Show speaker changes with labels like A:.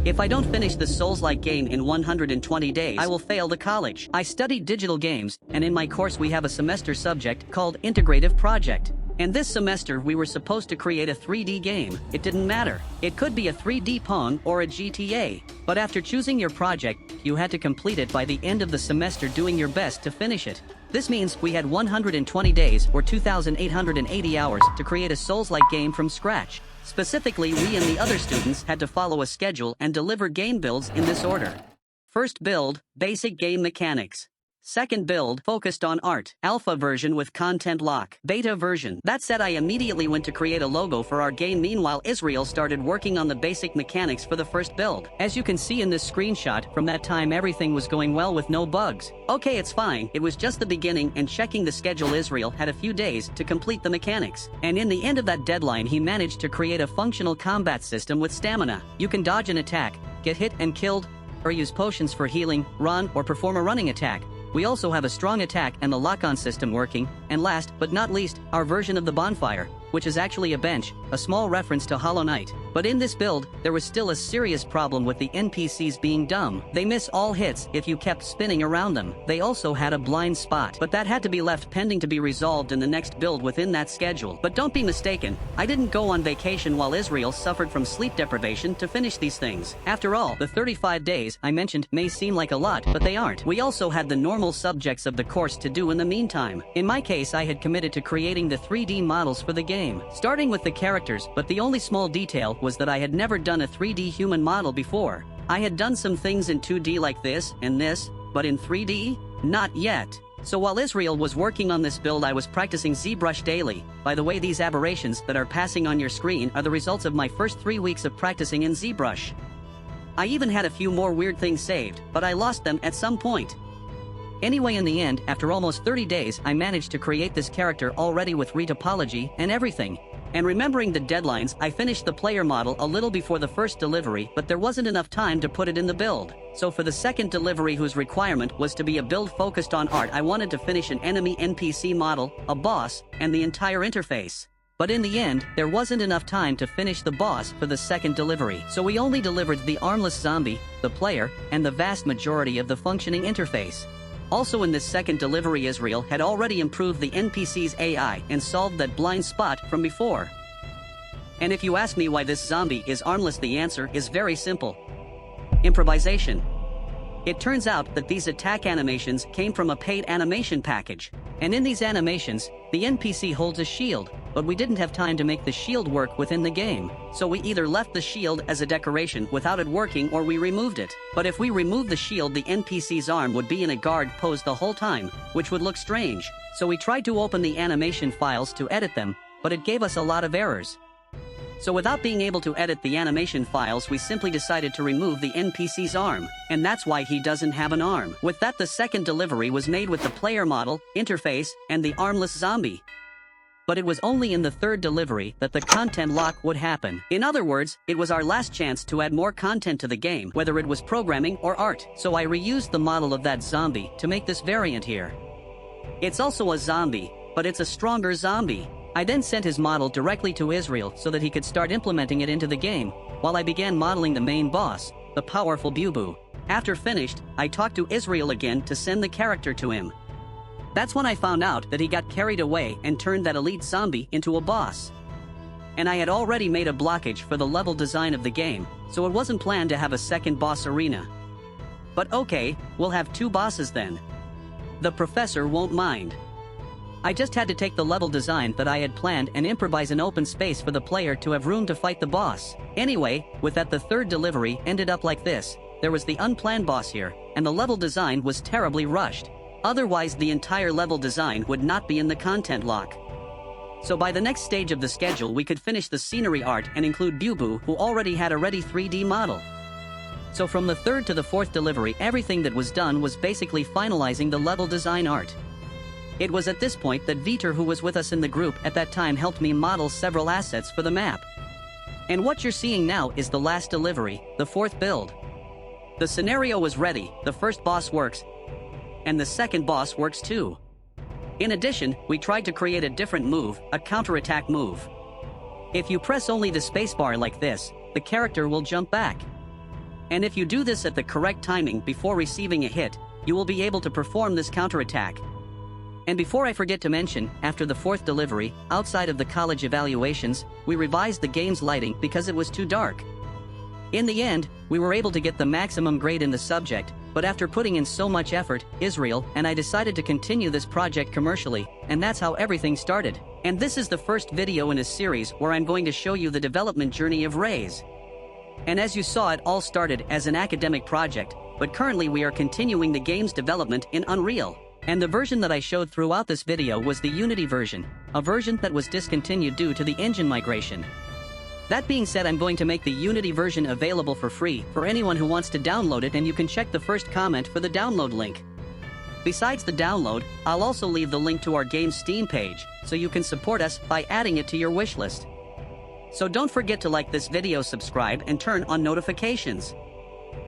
A: If I don't finish the Souls-like game in 120 days, I will fail the college. I studied digital games, and in my course we have a semester subject called Integrative Project. And this semester we were supposed to create a 3D game. It didn't matter. It could be a 3D Pong or a GTA. But after choosing your project, you had to complete it by the end of the semester, doing your best to finish it. This means we had 120 days or 2,880 hours to create a Souls-like game from scratch. Specifically, we and the other students had to follow a schedule and deliver game builds in this order. First build, basic game mechanics. Second build, focused on art. Alpha version with content lock. Beta version. That said, I immediately went to create a logo for our game. Meanwhile, Israel started working on the basic mechanics for the first build. As you can see in this screenshot, from that time everything was going well with no bugs. Okay, it's fine. It was just the beginning, and checking the schedule, Israel had a few days to complete the mechanics. And in the end of that deadline, he managed to create a functional combat system with stamina. You can dodge an attack, get hit and killed, or use potions for healing, run, or perform a running attack. We also have a strong attack and the lock-on system working, and last but not least, our version of the bonfire, which is actually a bench, a small reference to Hollow Knight. But in this build, there was still a serious problem with the NPCs being dumb. They miss all hits if you kept spinning around them. They also had a blind spot, but that had to be left pending to be resolved in the next build within that schedule. But don't be mistaken, I didn't go on vacation while Israel suffered from sleep deprivation to finish these things. After all, the 35 days I mentioned may seem like a lot, but they aren't. We also had the normal subjects of the course to do in the meantime. In my case, I had committed to creating the 3D models for the game. Starting with the characters, but the only small detail was that I had never done a 3D human model before. I had done some things in 2D like this and this, but in 3D? Not yet. So while Israel was working on this build, I was practicing ZBrush daily. By the way, these aberrations that are passing on your screen are the results of my first 3 weeks of practicing in ZBrush. I even had a few more weird things saved, but I lost them at some point. Anyway, in the end, after almost 30 days, I managed to create this character already with retopology and everything. And remembering the deadlines, I finished the player model a little before the first delivery, but there wasn't enough time to put it in the build. So for the second delivery, whose requirement was to be a build focused on art, I wanted to finish an enemy NPC model, a boss, and the entire interface. But in the end, there wasn't enough time to finish the boss for the second delivery. So we only delivered the armless zombie, the player, and the vast majority of the functioning interface. Also in this second delivery, Israel had already improved the NPC's AI and solved that blind spot from before. And if you ask me why this zombie is armless, the answer is very simple. Improvisation. It turns out that these attack animations came from a paid animation package. And in these animations, the NPC holds a shield, but we didn't have time to make the shield work within the game. So we either left the shield as a decoration without it working, or we removed it. But if we remove the shield, the NPC's arm would be in a guard pose the whole time, which would look strange. So we tried to open the animation files to edit them, but it gave us a lot of errors. So without being able to edit the animation files, we simply decided to remove the NPC's arm, and that's why he doesn't have an arm. With that, the second delivery was made with the player model, interface, and the armless zombie. But it was only in the third delivery that the content lock would happen. In other words, it was our last chance to add more content to the game, whether it was programming or art. So I reused the model of that zombie to make this variant here. It's also a zombie, but it's a stronger zombie. I then sent his model directly to Israel so that he could start implementing it into the game, while I began modeling the main boss, the powerful Bubu. After finished, I talked to Israel again to send the character to him. That's when I found out that he got carried away and turned that elite zombie into a boss. And I had already made a blockage for the level design of the game, so it wasn't planned to have a second boss arena. But okay, we'll have 2 bosses then. The professor won't mind. I just had to take the level design that I had planned and improvise an open space for the player to have room to fight the boss. Anyway, with that, the third delivery ended up like this. There was the unplanned boss here, and the level design was terribly rushed. Otherwise, the entire level design would not be in the content lock. So by the next stage of the schedule, we could finish the scenery art and include Bubu, who already had a ready 3D model. So from the third to the fourth delivery, everything that was done was basically finalizing the level design art. It was at this point that Vitor, who was with us in the group at that time, helped me model several assets for the map. And what you're seeing now is the last delivery, the fourth build. The scenario was ready, the first boss works, and the second boss works too. In addition, we tried to create a different move, a counterattack move. If you press only the spacebar like this, the character will jump back. And if you do this at the correct timing before receiving a hit, you will be able to perform this counterattack. And before I forget to mention, after the 4th delivery, outside of the college evaluations, we revised the game's lighting because it was too dark. In the end, we were able to get the maximum grade in the subject, but after putting in so much effort, Israel and I decided to continue this project commercially, and that's how everything started. And this is the first video in a series where I'm going to show you the development journey of Raise. And as you saw, it all started as an academic project, but currently we are continuing the game's development in Unreal. And the version that I showed throughout this video was the Unity version, a version that was discontinued due to the engine migration. That being said, I'm going to make the Unity version available for free for anyone who wants to download it, and you can check the first comment for the download link. Besides the download, I'll also leave the link to our game's Steam page, so you can support us by adding it to your wishlist. So don't forget to like this video, subscribe, and turn on notifications.